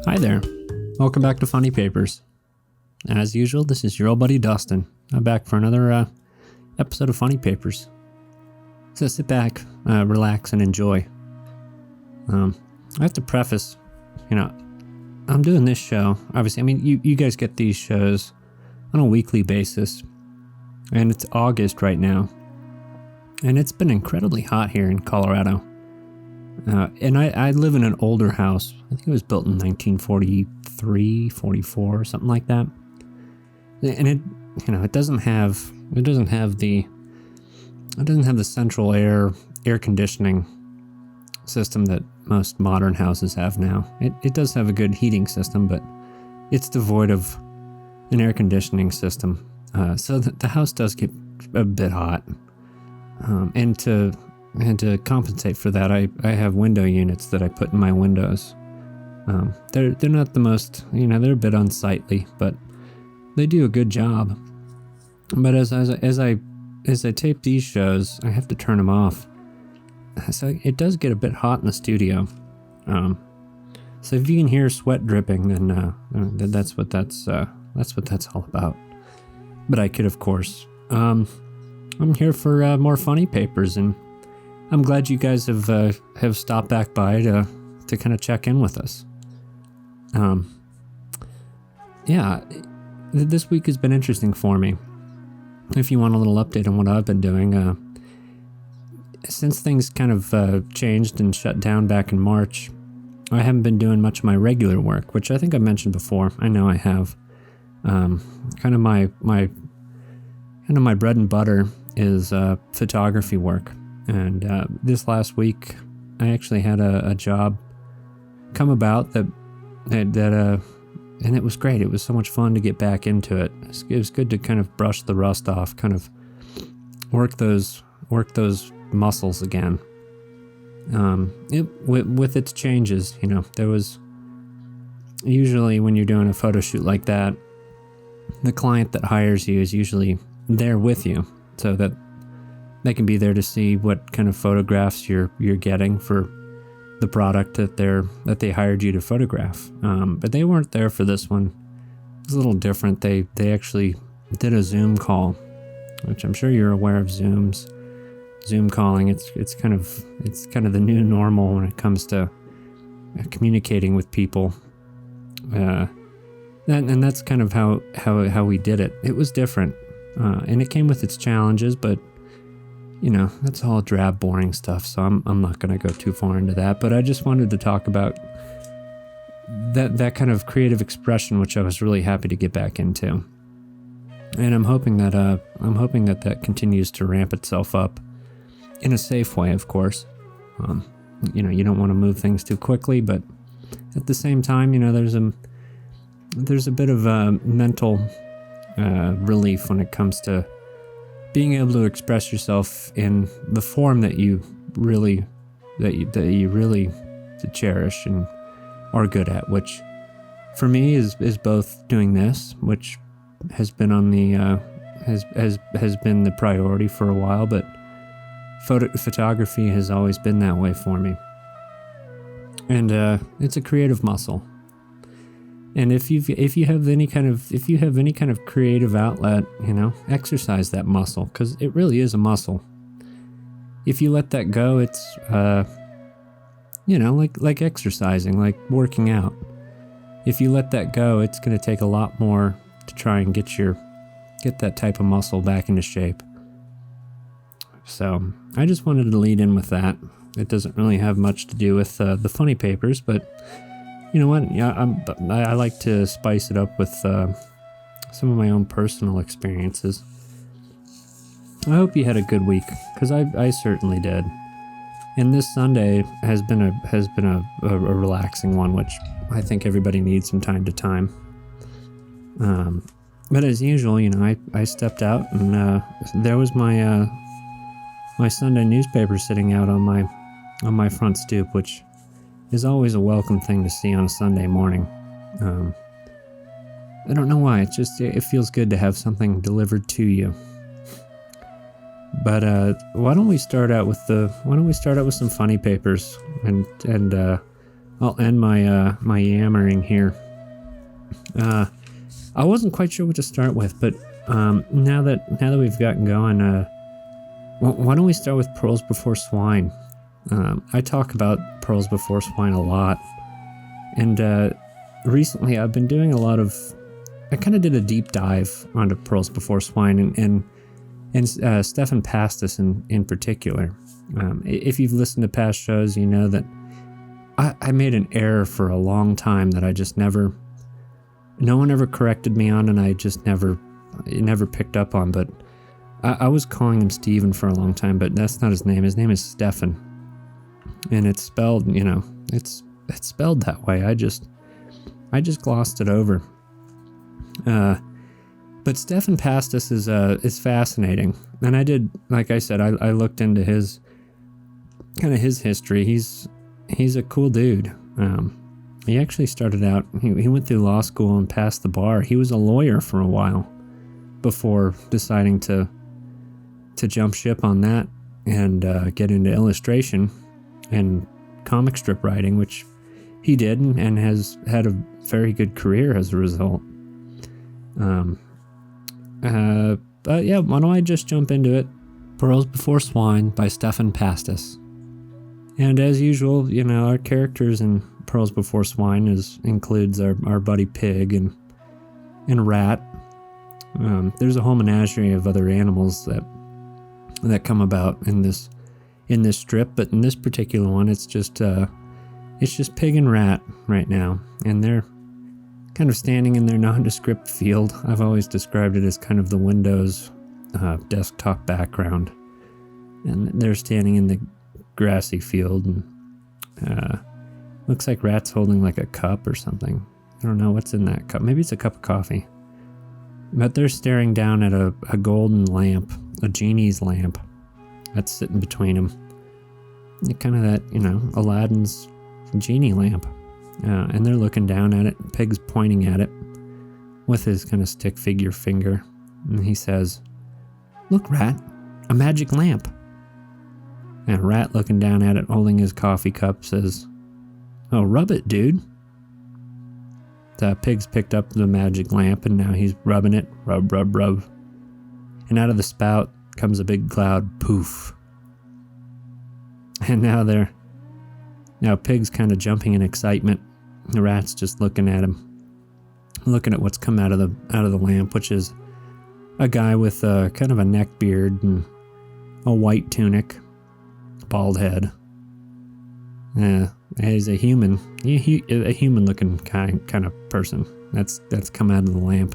Hi there. Welcome back to Funny Papers. As usual, this is your old buddy Dustin. I'm back for another episode of Funny Papers. So sit back, relax, and enjoy. I have to preface, I'm doing this show. Obviously, you guys get these shows on a weekly basis, and it's August right now, and it's been incredibly hot here in Colorado. And I live in an older house. I think it was built in 1943, 44, something like that. And it doesn't have the central air conditioning system that most modern houses have now. It does have a good heating system, but it's devoid of an air conditioning system. So the house does get a bit hot. And to compensate for that, I have window units that I put in my windows. They're not the most, they're a bit unsightly, but they do a good job. But as I tape these shows, I have to turn them off. So it does get a bit hot in the studio. So if you can hear sweat dripping, then that's what that's all about. But I could, of course. I'm here for more Funny Papers, and I'm glad you guys have stopped back by to kind of check in with us. This week has been interesting for me. If you want a little update on what I've been doing, since things kind of changed and shut down back in March, I haven't been doing much of my regular work, which I think I mentioned before. I know I have. Kind of my bread and butter is photography work. And this last week, I actually had a job come about that, and it was great. It was so much fun to get back into it. It was good to kind of brush the rust off, kind of work those muscles again. With its changes, there was usually when you're doing a photo shoot like that, the client that hires you is usually there with you, so that they can be there to see what kind of photographs you're getting for the product that they hired you to photograph. But they weren't there for this one. It was a little different. They actually did a Zoom call, which I'm sure you're aware of Zoom calling. It's kind of the new normal when it comes to communicating with people. And that's kind of how we did it. It was different, and it came with its challenges, but that's all drab, boring stuff, so I'm not going to go too far into that. But I just wanted to talk about that kind of creative expression, which I was really happy to get back into. And I'm hoping that continues to ramp itself up in a safe way, of course. You don't want to move things too quickly, but at the same time, there's a bit of mental relief when it comes to being able to express yourself in the form that you really cherish and are good at, which for me is both doing this, which has been on the has been the priority for a while, but photography has always been that way for me, and it's a creative muscle. And if you have any kind of creative outlet, exercise that muscle, because it really is a muscle. If you let that go, it's like exercising, like working out. If you let that go, it's going to take a lot more to try and get that type of muscle back into shape. So I just wanted to lead in with that. It doesn't really have much to do with the Funny Papers, but you know what? Yeah, I like to spice it up with some of my own personal experiences. I hope you had a good week, because I certainly did. And this Sunday has been a relaxing one, which I think everybody needs from time to time. But as usual, I stepped out, and there was my Sunday newspaper sitting out on my front stoop, which is always a welcome thing to see on a Sunday morning. I don't know why. It feels good to have something delivered to you. But why don't we start out with some Funny Papers, and I'll end my yammering here. I wasn't quite sure what to start with, but now that we've gotten going, why don't we start with pearls before swine? I talk about pearls before swine a lot, and recently I've been doing a lot of. I kind of did a deep dive onto pearls before swine, and Stefan Pastis in particular. If you've listened to past shows, you know that I made an error for a long time that I just never. No one ever corrected me on, and I just never picked up on. But I was calling him Steven for a long time, but that's not his name. His name is Stefan, and it's spelled, it's spelled that way. I just glossed it over. But Stefan Pastis is fascinating, and I did, like I said, I looked into his history. He's a cool dude. He actually started out, he went through law school and passed the bar. He was a lawyer for a while before deciding to jump ship on that and get into illustration and comic strip writing, which he did and has had a very good career as a result. But yeah, why don't I just jump into it? Pearls Before Swine by Stefan Pastis. And as usual, our characters in Pearls Before Swine includes our buddy Pig and Rat. There's a whole menagerie of other animals that come about in this strip, but in this particular one, it's just Pig and Rat right now, and they're kind of standing in their nondescript field. I've always described it as kind of the Windows desktop background, and they're standing in the grassy field, and looks like Rat's holding like a cup or something. I don't know what's in that cup. Maybe it's a cup of coffee. But they're staring down at a golden lamp, a genie's lamp that's sitting between them. Kind of that, Aladdin's genie lamp. And they're looking down at it. Pig's pointing at it with his kind of stick figure finger. And he says, "Look, Rat, a magic lamp." And Rat, looking down at it, holding his coffee cup, says, "Oh, rub it, dude." Pig's picked up the magic lamp, and now he's rubbing it. Rub, rub, rub. And out of the spout comes a big cloud. Poof. And now Pig's kind of jumping in excitement. The Rat's just looking at him, looking at what's come out of the lamp, which is a guy with kind of a neck beard and a white tunic, bald head. He's a human, a human-looking kind of person that's come out of the lamp.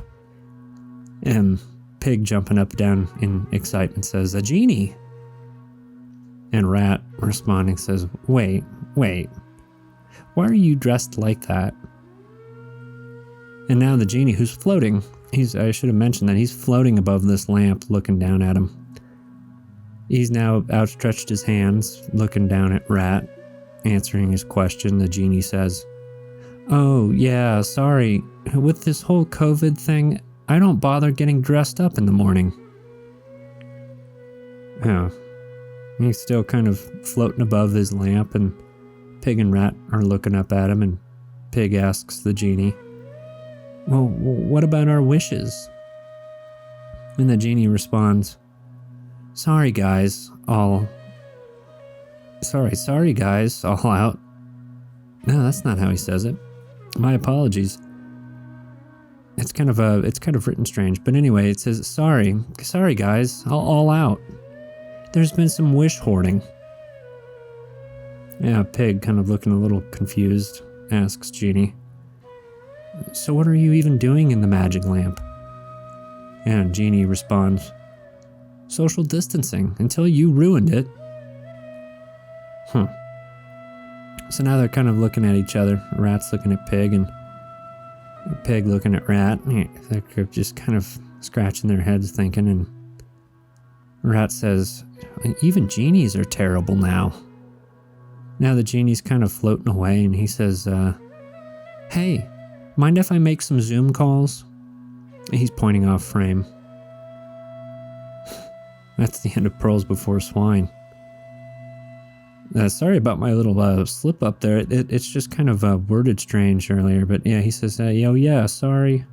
And Pig, jumping up and down in excitement, says, "A genie." And Rat, responding, says, Wait, why are you dressed like that?" And now the genie, who's floating, I should have mentioned that he's floating above this lamp, looking down at him. He's now outstretched his hands, looking down at Rat, answering his question. The genie says, "Oh, yeah, sorry. With this whole COVID thing, I don't bother getting dressed up in the morning." Oh. He's still kind of floating above his lamp, and Pig and Rat are looking up at him, and Pig asks the genie, "Well, what about our wishes?" And the genie responds, Sorry guys, all out." No, that's not how he says it. My apologies. It's kind of written strange, but anyway, it says, sorry guys, all out. There's been some wish hoarding." Yeah, Pig, kind of looking a little confused, asks Genie, "So what are you even doing in the magic lamp?" And Genie responds, "Social distancing, until you ruined it." So now they're kind of looking at each other. Rat's looking at Pig, and Pig looking at Rat. They're just kind of scratching their heads thinking, and Rat says, "Even genies are terrible now." Now the genie's kind of floating away, and he says, "Hey, mind if I make some Zoom calls?" He's pointing off frame. That's the end of Pearls Before Swine. Sorry about my little slip up there. It's just kind of worded strange earlier, but yeah, he says, yeah, sorry.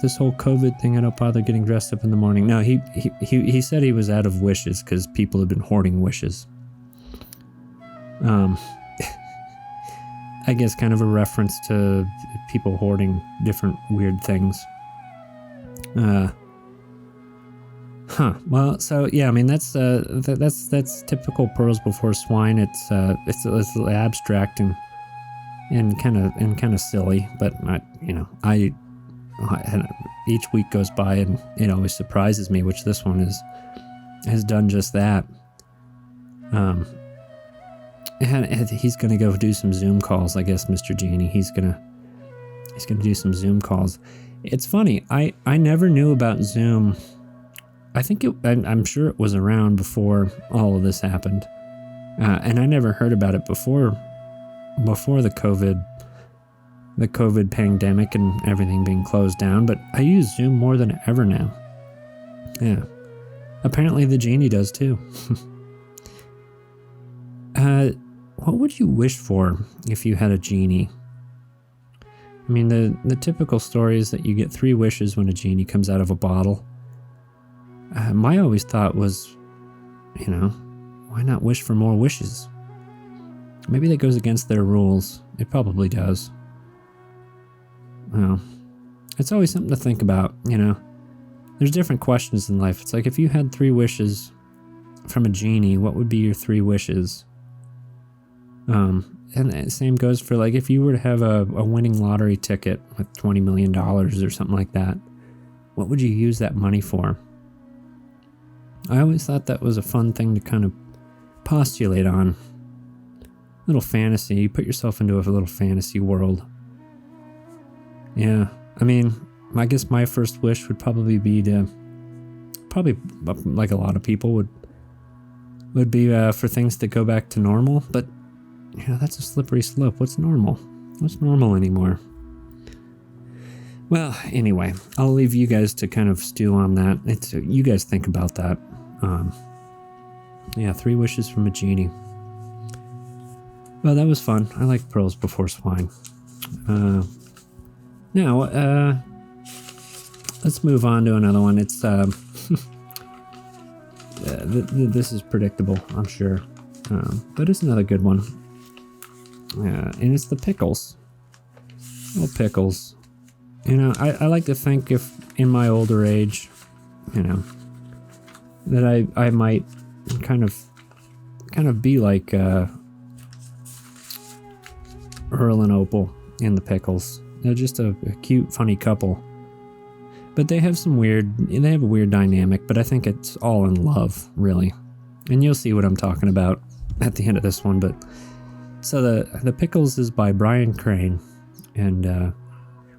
This whole COVID thing, I don't bother getting dressed up in the morning. No, he said he was out of wishes because people have been hoarding wishes. I guess kind of a reference to people hoarding different weird things. Well, so yeah, I mean that's typical pearls before swine. It's abstract and kind of silly, but each week goes by and it always surprises me, which this one has done just that. And he's gonna go do some Zoom calls, I guess, Mr. Genie. He's gonna do some Zoom calls. It's funny. I never knew about Zoom. I think I'm sure it was around before all of this happened, and I never heard about it before the COVID pandemic and everything being closed down. But I use Zoom more than ever now. Yeah, apparently the Genie does too. What would you wish for if you had a genie? I mean, the typical story is that you get 3 wishes when a genie comes out of a bottle. My always thought was, why not wish for more wishes? Maybe that goes against their rules. It probably does. Well, it's always something to think about, There's different questions in life. It's like if you had 3 wishes from a genie, what would be your 3 wishes? And the same goes for like if you were to have a winning lottery ticket with $20 million or something like that, what would you use that money for? I always thought that was a fun thing to kind of postulate on. Little fantasy. You put yourself into a little fantasy world. Yeah, I mean, I guess my first wish would probably be like a lot of people would be for things to go back to normal, but that's a slippery slope. What's normal? What's normal anymore? Well, anyway, I'll leave you guys to kind of stew on that. You guys think about that. 3 wishes from a genie. Well, that was fun. I like pearls before swine. Now, let's move on to another one. It's this is predictable, I'm sure, but it's another good one. And it's the Pickles. Oh, Pickles. I like to think if in my older age, that I might kind of be like Earl and Opal in the Pickles. They're just a cute, funny couple. But they have a weird dynamic, but I think it's all in love, really. And you'll see what I'm talking about at the end of this one. But so the Pickles is by Brian Crane, and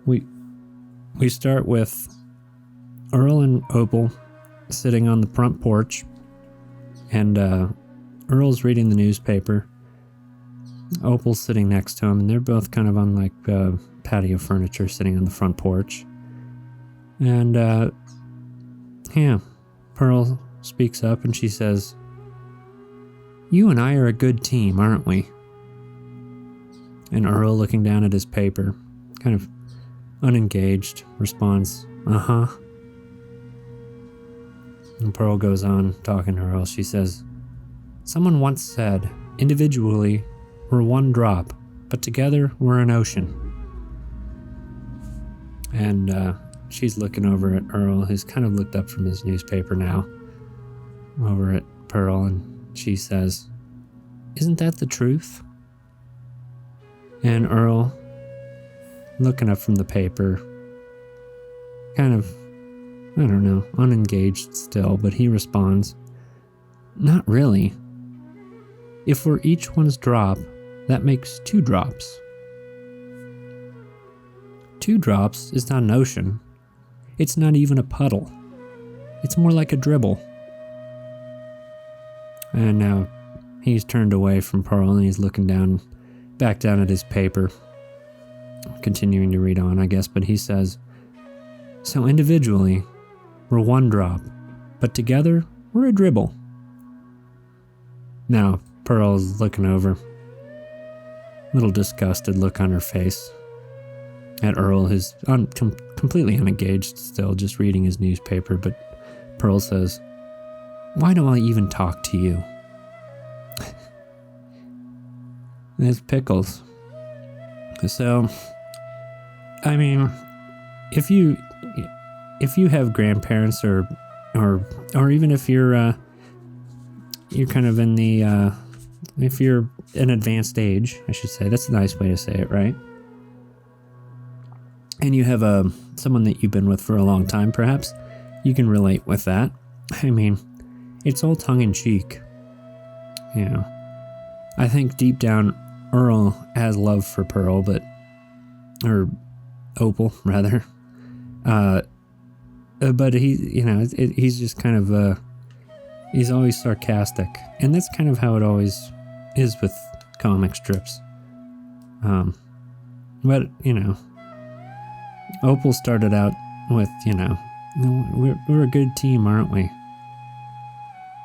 we start with Earl and Opal sitting on the front porch, and Earl's reading the newspaper. Opal's sitting next to him, and they're both kind of on like patio furniture sitting on the front porch. And Pearl speaks up and she says, "You and I are a good team, aren't we?" And Earl, looking down at his paper, kind of unengaged, responds, "Uh-huh." And Pearl goes on talking to Earl. She says, "Someone once said, individually, we're one drop, but together we're an ocean." And she's looking over at Earl, who's kind of looked up from his newspaper now, over at Pearl, and she says, "Isn't that the truth?" And Earl, looking up from the paper, kind of, I don't know, unengaged still, but he responds, "Not really. If we're each one's drop, that makes 2 drops. 2 drops is not an ocean. It's not even a puddle. It's more like a dribble." And now he's turned away from Pearl and he's looking back down at his paper, continuing to read on, I guess, but he says, "So individually, we're one drop, but together, we're a dribble." Now, Pearl's looking over. Little disgusted look on her face. At Earl, who's completely unengaged still, just reading his newspaper, but Pearl says, "Why do I even talk to you?" And it's Pickles. So, I mean, if you have grandparents or even if you're kind of in the if you're an advanced age, I should say, that's a nice way to say it, right? And you have someone that you've been with for a long time, perhaps you can relate with that. I mean, it's all tongue in cheek. You know, I think deep down, Earl has love for Pearl, or Opal rather. But he's just kind of he's always sarcastic, and that's kind of how it always is with comic strips. But Opal started out with, we're a good team, aren't we?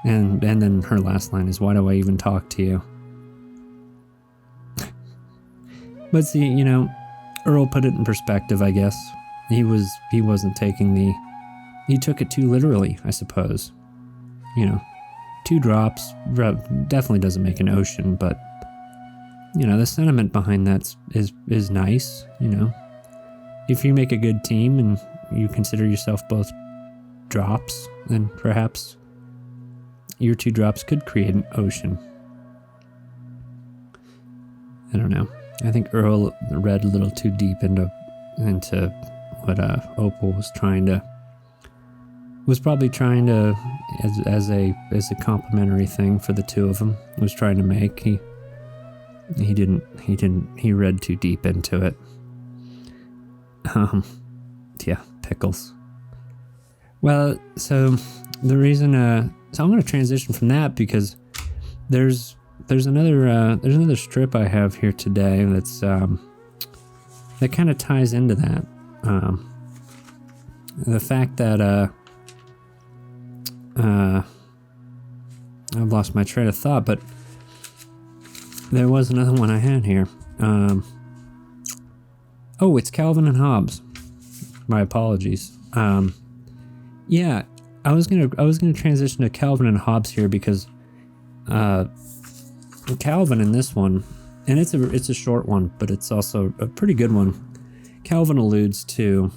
And then her last line is, "Why do I even talk to you?" But see, Earl put it in perspective, I guess. He wasn't he took it too literally, I suppose. 2 drops definitely doesn't make an ocean, but the sentiment behind that is nice. If you make a good team and you consider yourself both drops, then perhaps your 2 drops could create an ocean. I don't know. I think Earl read a little too deep into what Opal was probably trying to as a complimentary thing for the 2 of them was trying to make. He read too deep into it. Yeah, Pickles. Well, so the reason so I'm going to transition from that because there's another strip I have here today that's that kind of ties into that. The fact that I've lost my train of thought, but there was another one I had here. It's Calvin and Hobbes. My apologies. Yeah, I was gonna transition to Calvin and Hobbes here because Calvin in this one, and it's a short one, but it's also a pretty good one. Calvin alludes to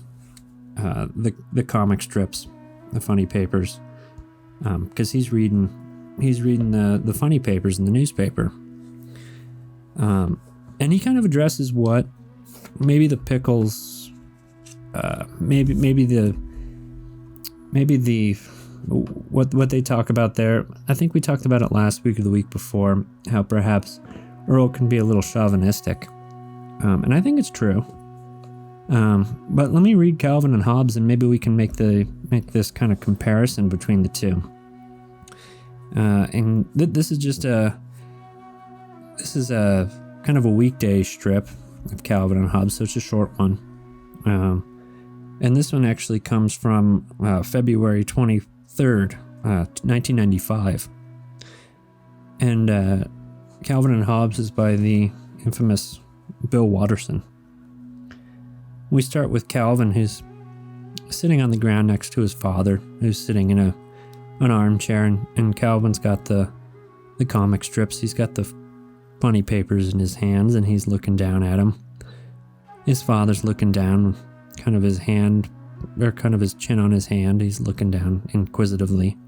the comic strips, the funny papers, because he's reading the funny papers in the newspaper, and he kind of addresses what maybe the Pickles, maybe what they talk about there. I think we talked about it last week or the week before, how perhaps Earl can be a little chauvinistic, and I think it's true. But let me read Calvin and Hobbes, and maybe we can make this kind of comparison between the 2. And this is a kind of a weekday strip of Calvin and Hobbes, so it's a short one. And this one actually comes from February 23rd, 1995. And Calvin and Hobbes is by the infamous Bill Watterson. We start with Calvin, who's sitting on the ground next to his father, who's sitting in an armchair, and Calvin's got the comic strips. He's got the funny papers in his hands, and he's looking down at him. His father's looking down, kind of his chin on his hand. He's looking down inquisitively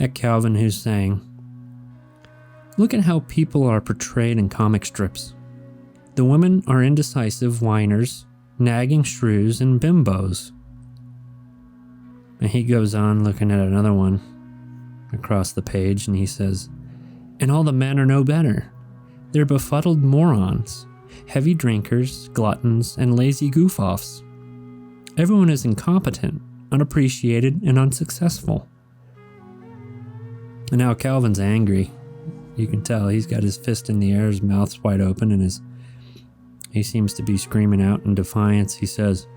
at Calvin, who's saying, "Look at how people are portrayed in comic strips. The women are indecisive whiners, nagging shrews, and bimbos." And he goes on looking at another one across the page, and he says, "And all the men are no better. They're befuddled morons, heavy drinkers, gluttons, and lazy goof-offs. Everyone is incompetent, unappreciated, and unsuccessful." And now Calvin's angry. You can tell he's got his fist in the air, his mouth's wide open, and he seems to be screaming out in defiance. He says,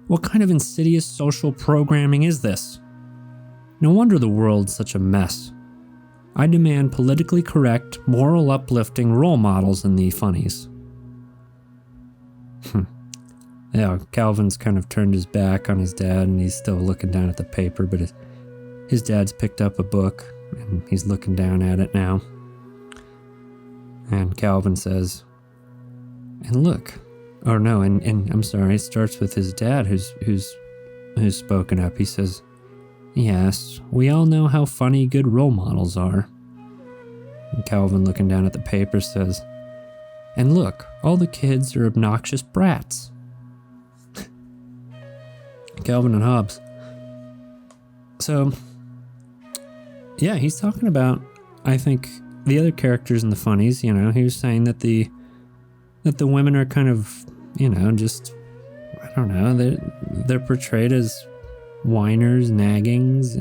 "What kind of insidious social programming is this? No wonder the world's such a mess. I demand politically correct, moral uplifting role models in the funnies. Yeah, Calvin's kind of turned his back on his dad and he's still looking down at the paper, but his dad's picked up a book and he's looking down at it now. And Calvin says, and look, or no, and I'm sorry, it starts with his dad who's spoken up. He says, yes, we all know how funny good role models are. And Calvin, looking down at the paper, says, and look, all the kids are obnoxious brats. Calvin and Hobbes. So, yeah, he's talking about, I think, the other characters in the funnies. You know, he was saying that the women are kind of, you know, just, I don't know, they're portrayed as whiners, naggers,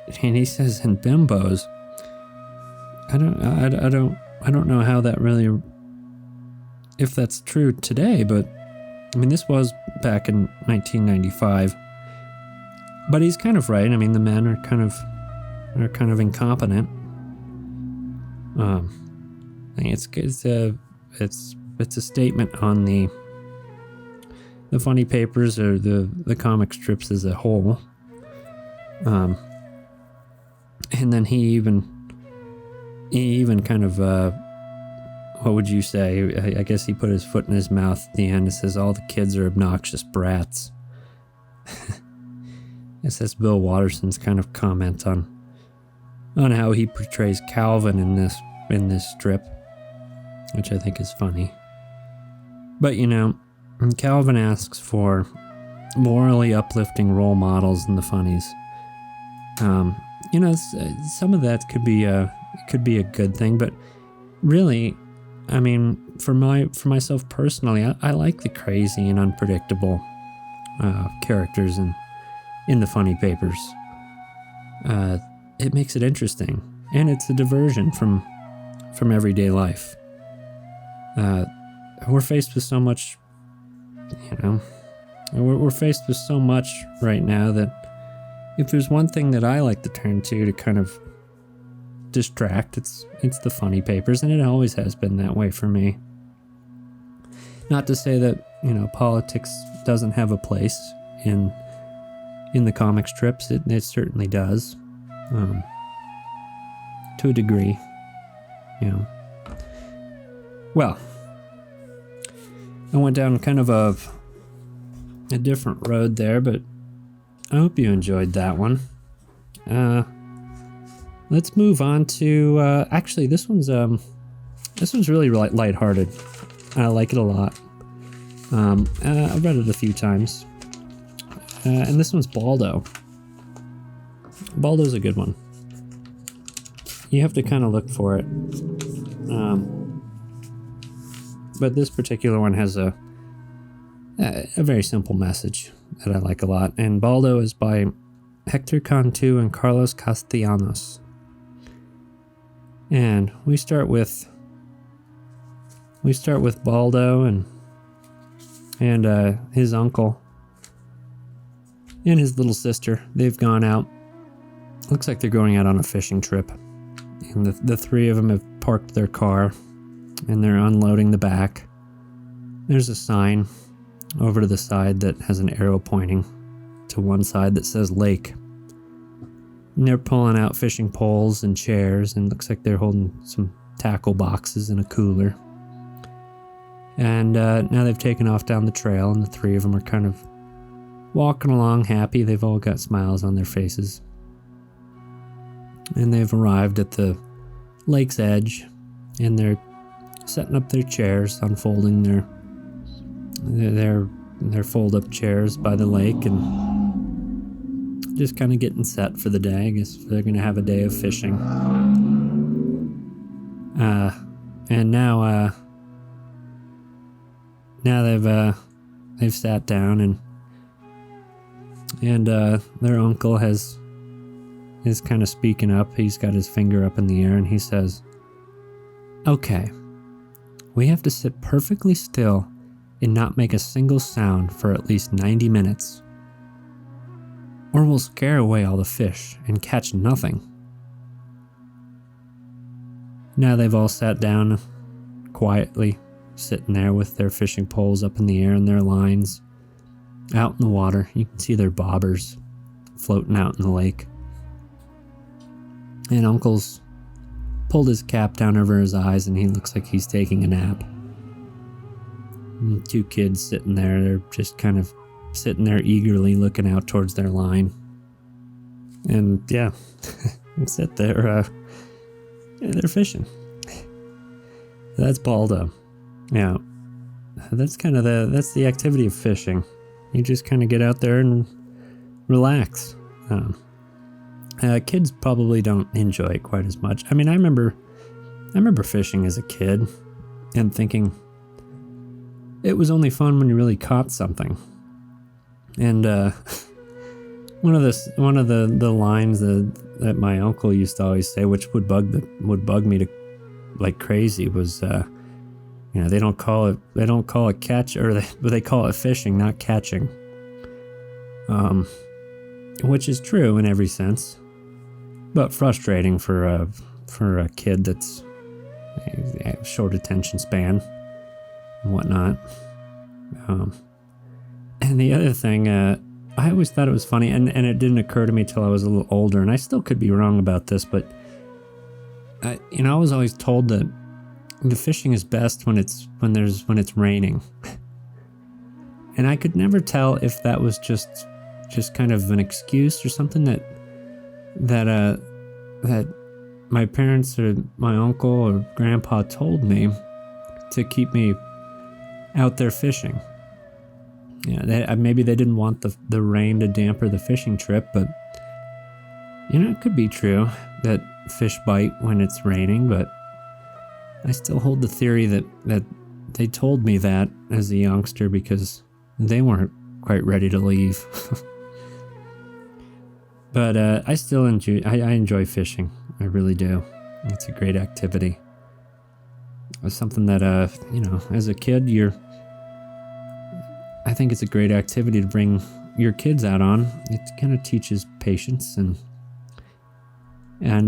and he says, and bimbos. I don't know how that really, if that's true today, but I mean, this was back in 1995. But he's kind of right. I mean, the men are kind of incompetent. I think it's a statement on the funny papers or the comic strips as a whole. And then he even kind of what would you say? I guess he put his foot in his mouth at the end. It says all the kids are obnoxious brats. It says Bill Watterson's kind of comment on how he portrays Calvin in this strip, which I think is funny. But you know, Calvin asks for morally uplifting role models in the funnies. You know, some of that could be a good thing, but really, I mean, for myself personally, I like the crazy and unpredictable characters in the funny papers. It makes it interesting, and it's a diversion from everyday life. We're faced with so much, you know, we're faced with so much right now that if there's one thing that I like to turn to kind of distract, it's the funny papers, and it always has been that way for me. Not to say that, you know, politics doesn't have a place in the comic strips. It certainly does, to a degree, you know. Well, I went down kind of a different road there, but I hope you enjoyed that one. Let's move on to actually this one's really lighthearted. I like it a lot. I've read it a few times. And this one's Baldo. Baldo's a good one. You have to kind of look for it. But this particular one has a very simple message that I like a lot. And Baldo is by Hector Cantu and Carlos Castellanos. And we start with Baldo and his uncle and his little sister. They've gone out. Looks like they're going out on a fishing trip. And the three of them have parked their car and they're unloading the back. There's a sign over to the side that has an arrow pointing to one side that says lake. And they're pulling out fishing poles and chairs, and looks like they're holding some tackle boxes and a cooler. And now they've taken off down the trail, and the three of them are kind of walking along happy. They've all got smiles on their faces. And they've arrived at the lake's edge, and they're setting up their chairs, unfolding their fold-up chairs by the lake, and just kind of getting set for the day. I guess they're going to have a day of fishing. And now they've sat down, and their uncle is kind of speaking up. He's got his finger up in the air, and he says, "Okay, we have to sit perfectly still and not make a single sound for at least 90 minutes. or we'll scare away all the fish and catch nothing. Now they've all sat down quietly, sitting there with their fishing poles up in the air and their lines out in the water. You can see their bobbers floating out in the lake. And Uncle's pulled his cap down over his eyes and he looks like he's taking a nap. And 2 kids sitting there, they're just kind of sitting there eagerly looking out towards their line. And yeah, sit there, they're fishing. That's Baldo. Yeah, that's kind of that's the activity of fishing. You just kind of get out there and relax. Kids probably don't enjoy it quite as much. I mean, I remember fishing as a kid and thinking it was only fun when you really caught something. And one of the lines that my uncle used to always say, which would bug me to like crazy, was they don't call it catch, or they call it fishing, not catching. Which is true in every sense, but frustrating for a kid that's a short attention span and whatnot. And the other thing, I always thought it was funny, and it didn't occur to me till I was a little older, and I still could be wrong about this, but I was always told that the fishing is best when it's raining. And I could never tell if that was just kind of an excuse or something that my parents or my uncle or grandpa told me to keep me out there fishing. Yeah, maybe they didn't want the rain to damper the fishing trip, but it could be true that fish bite when it's raining, but I still hold the theory that they told me that as a youngster because they weren't quite ready to leave. But I still enjoy fishing. I really do. It's a great activity. It's something that as a kid I think it's a great activity to bring your kids out on. It kind of teaches patience and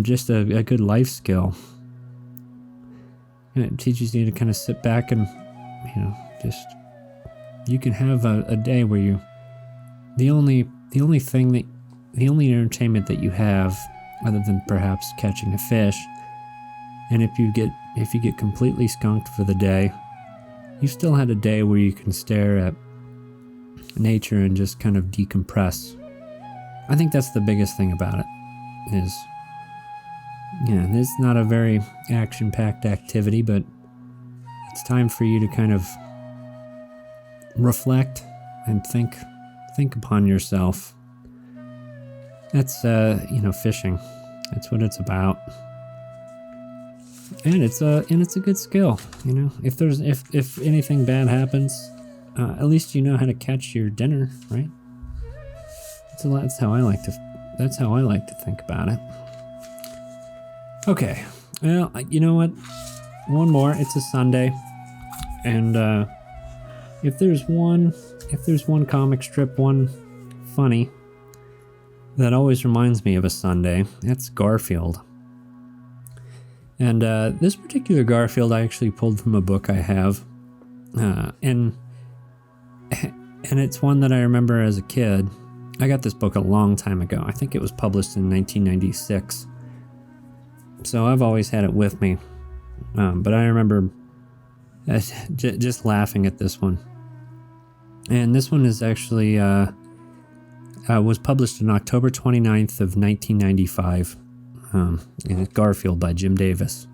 just a good life skill. And it teaches you to kind of sit back and, you can have a day where the only entertainment that you have, other than perhaps catching a fish, and if you get completely skunked for the day, you still had a day where you can stare at nature and just kind of decompress. I think that's the biggest thing about it, is it's not a very action-packed activity, but it's time for you to kind of reflect and think upon yourself. That's fishing. That's what it's about. And it's a good skill. If anything bad happens, at least you know how to catch your dinner, right? That's how I like to think about it. Okay, well, you know what? One more. It's a Sunday, and if there's one comic strip, one funny that always reminds me of a Sunday, that's Garfield. And this particular Garfield I actually pulled from a book I have, and it's one that I remember as a kid. I got this book a long time ago. I think it was published in 1996. So I've always had it with me. But I remember just laughing at this one. And this one is actually was published on October 29th of 1995. And it's Garfield by Jim Davis.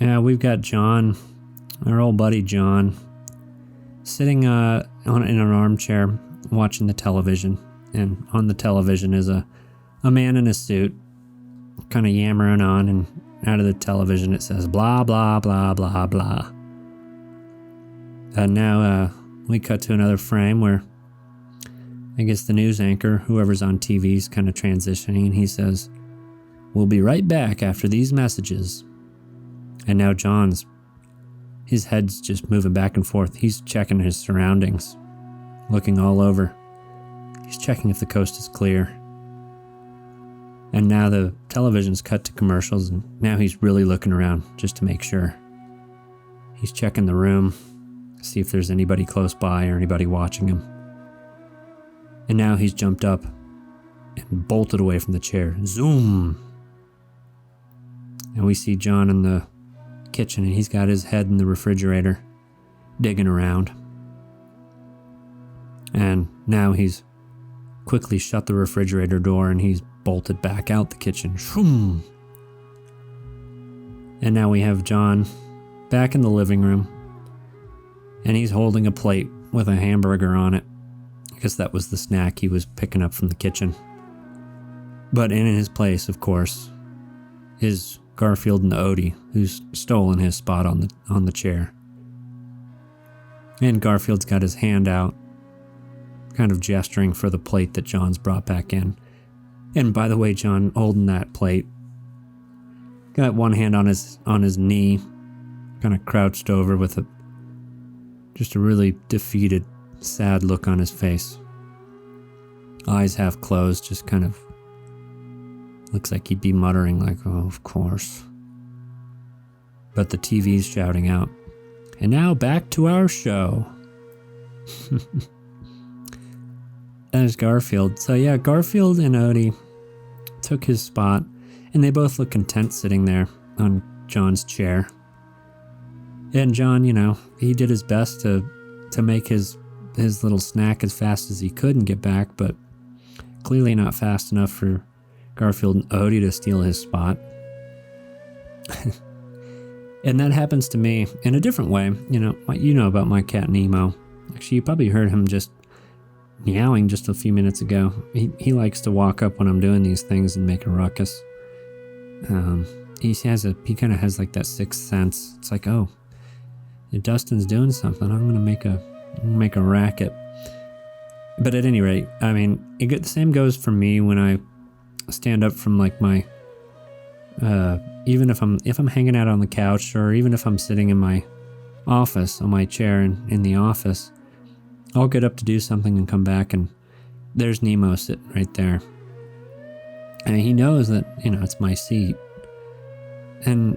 We've got John, our old buddy John, sitting in an armchair watching the television, and on the television is a man in a suit kind of yammering on, and out of the television it says blah blah blah blah blah. And now we cut to another frame where I guess the news anchor, whoever's on TV, is kind of transitioning, and he says, "We'll be right back after these messages." And now his head's just moving back and forth. He's checking his surroundings, looking all over. He's checking if the coast is clear. And now the television's cut to commercials, and now he's really looking around just to make sure. He's checking the room, see if there's anybody close by or anybody watching him. And now he's jumped up and bolted away from the chair. Zoom! And we see John in the kitchen, and he's got his head in the refrigerator, digging around. And now he's quickly shut the refrigerator door, and he's bolted back out the kitchen. Shroom! And now we have John back in the living room, and he's holding a plate with a hamburger on it. I guess that was the snack he was picking up from the kitchen. But in his place, of course, is Garfield and Odie, who's stolen his spot on the chair. And Garfield's got his hand out, kind of gesturing for the plate that John's brought back in. And by the way, John holding that plate, got one hand on his knee, kind of crouched over with just a really defeated, sad look on his face. Eyes half closed, just kind of looks like he'd be muttering like, oh, of course. But the TV's shouting out, and now back to our show. There's Garfield. So yeah, Garfield and Odie took his spot, and they both look content sitting there on John's chair. And John, he did his best to make his little snack as fast as he could and get back, but clearly not fast enough for Garfield and Odie to steal his spot. And that happens to me in a different way. You know about my cat Nemo. Actually, you probably heard him just meowing just a few minutes ago. He likes to walk up when I'm doing these things and make a ruckus. He kind of has like that sixth sense. It's like, oh, if Dustin's doing something, I'm gonna make a racket. But at any rate, the same goes for me when I stand up from like my, even if I'm hanging out on the couch, or even if I'm sitting in my office on my chair in the office, I'll get up to do something and come back, and there's Nemo sitting right there. And he knows that, it's my seat. And,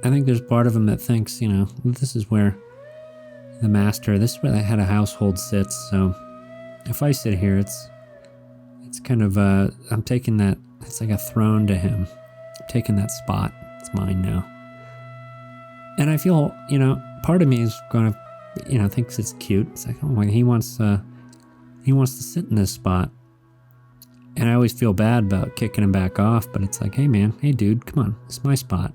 I think there's part of him that thinks, this is where this is where the head of household sits. So if I sit here, it's kind of, I'm taking that, it's like a throne to him. I'm taking that spot. It's mine now. And I feel, part of me is going to, thinks it's cute. It's like, oh, he wants to sit in this spot. And I always feel bad about kicking him back off, but it's like, hey man, hey dude, come on, it's my spot.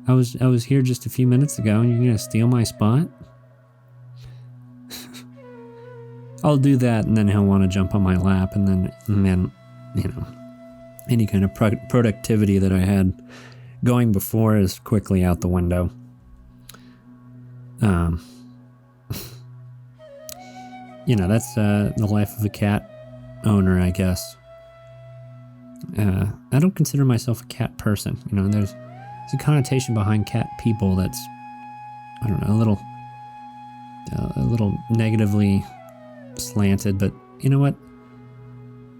I was here just a few minutes ago, and you're gonna steal my spot? I'll do that, and then he'll want to jump on my lap, and then any kind of productivity that I had going before is quickly out the window. That's the life of a cat owner, I guess. I don't consider myself a cat person. There's a connotation behind cat people that's, I don't know, a little negatively slanted. But you know what?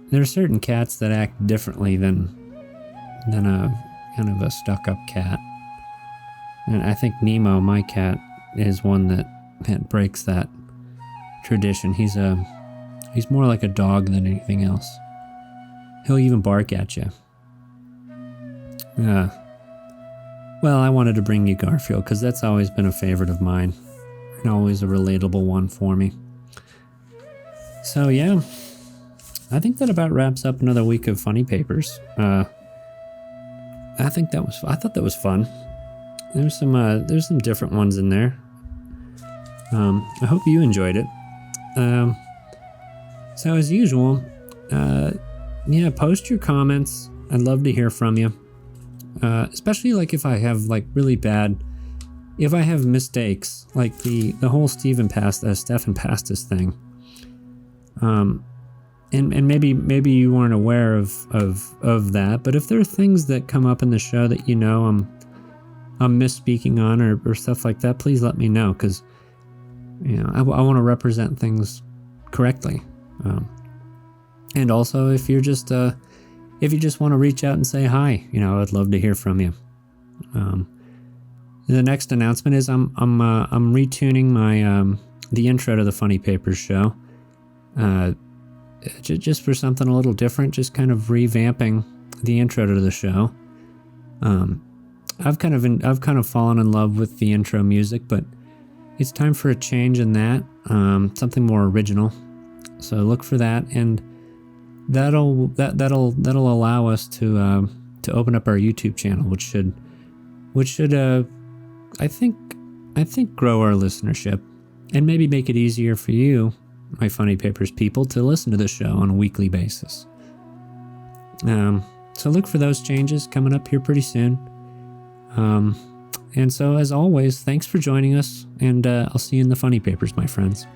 There are certain cats that act differently than a kind of a stuck-up cat. And I think Nemo, my cat, is one that breaks that tradition. He's more like a dog than anything else. He'll even bark at you. Well, I wanted to bring you Garfield because that's always been a favorite of mine, and always a relatable one for me. So yeah, I think that about wraps up another week of Funny Papers. I thought that was fun. There's some different ones in there. I hope you enjoyed it. So as usual, post your comments. I'd love to hear from you. Especially like if I have like really bad, if I have mistakes, like the whole Stefan Pastis thing. And maybe you weren't aware of that, but if there are things that come up in the show that I'm misspeaking on or stuff like that, please let me know, because I want to represent things correctly. And also, if you just want to reach out and say hi, I'd love to hear from you. The next announcement is I'm retuning my the intro to the Funny Papers show, just for something a little different, just kind of revamping the intro to the show. I've kind of fallen in love with the intro music, but it's time for a change in that, something more original. So look for that, and that'll allow us to open up our YouTube channel, which should I think grow our listenership and maybe make it easier for you, my Funny Papers people, to listen to the show on a weekly basis. So look for those changes coming up here pretty soon. And so, as always, thanks for joining us, and I'll see you in the Funny Papers, my friends.